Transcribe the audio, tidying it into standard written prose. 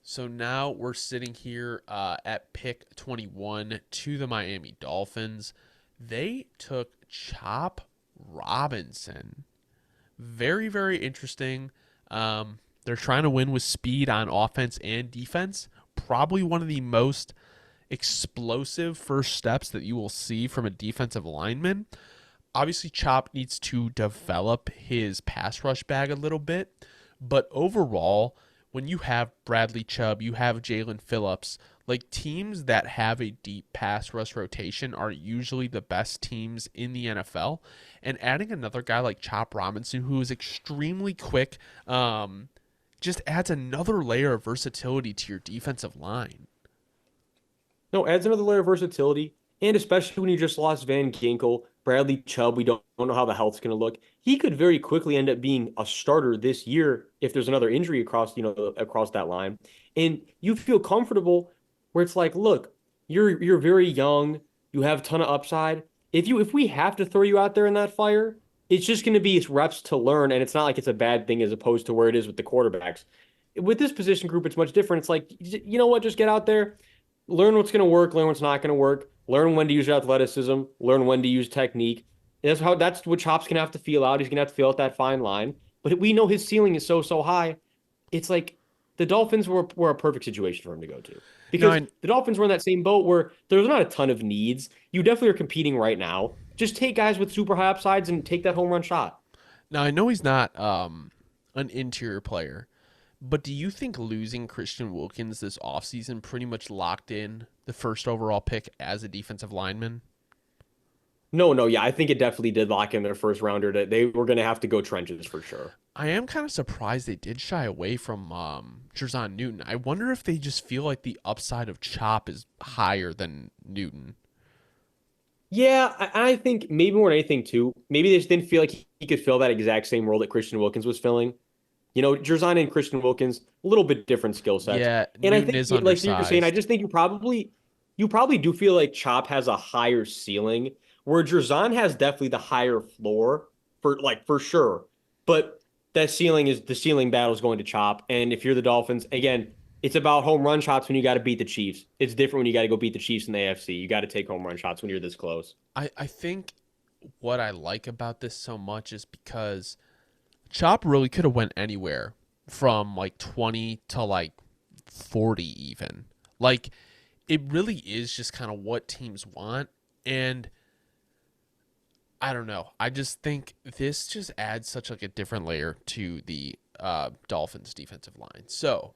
So now we're sitting here at pick 21 to the Miami Dolphins. They took Chop Robinson. Very, very interesting. They're trying to win with speed on offense and defense. Probably one of the most explosive first steps that you will see from a defensive lineman. Obviously, Chop needs to develop his pass rush bag a little bit, but overall, when you have Bradley Chubb, you have Jalen Phillips, like teams that have a deep pass rush rotation are usually the best teams in the NFL. And adding another guy like Chop Robinson, who is extremely quick, just adds another layer of versatility to your defensive line. No, adds another layer of versatility, and especially when you just lost Van Ginkel, Bradley Chubb, we don't know how the health's going to look. He could very quickly end up being a starter this year if there's another injury across that line. And you feel comfortable where it's like, look, you're very young, you have a ton of upside. If we have to throw you out there in that fire, it's just going to be reps to learn, and it's not like it's a bad thing as opposed to where it is with the quarterbacks. With this position group, it's much different. It's like, you know what, just get out there, learn what's going to work, learn what's not going to work, learn when to use your athleticism, learn when to use technique. And that's what Chop's going to have to feel out. He's going to have to feel out that fine line. But we know his ceiling is so high. It's like the Dolphins were a perfect situation for him to go to. No, Because the Dolphins were in that same boat where there's not a ton of needs. You definitely are competing right now. Just take guys with super high upsides and take that home run shot. I know he's not an interior player, but do you think losing Christian Wilkins this offseason pretty much locked in the first overall pick as a defensive lineman? No, yeah, I think it definitely did lock in their first rounder. They were going to have to go trenches for sure. I am kind of surprised they did shy away from Jerzon Newton. I wonder if they just feel like the upside of Chop is higher than Newton. Yeah, I think maybe more than anything too. Maybe they just didn't feel like he could fill that exact same role that Christian Wilkins was filling. Jerzon and Christian Wilkins, a little bit different skill sets. Yeah, And I Newton think, is like you're saying, I undersized. just think you probably do feel like Chop has a higher ceiling, where Jerzon has definitely the higher floor for sure. But that ceiling is the ceiling battle is going to Chop. And if you're the Dolphins, again, it's about home run shots when you got to beat the Chiefs. It's different when you got to go beat the Chiefs in the AFC. You got to take home run shots when you're this close. I think what I like about this so much is because Chop really could have went anywhere from like 20 to like 40 even. Like it really is just kind of what teams want, and I don't know. I just think this just adds such like a different layer to the Dolphins defensive line. So,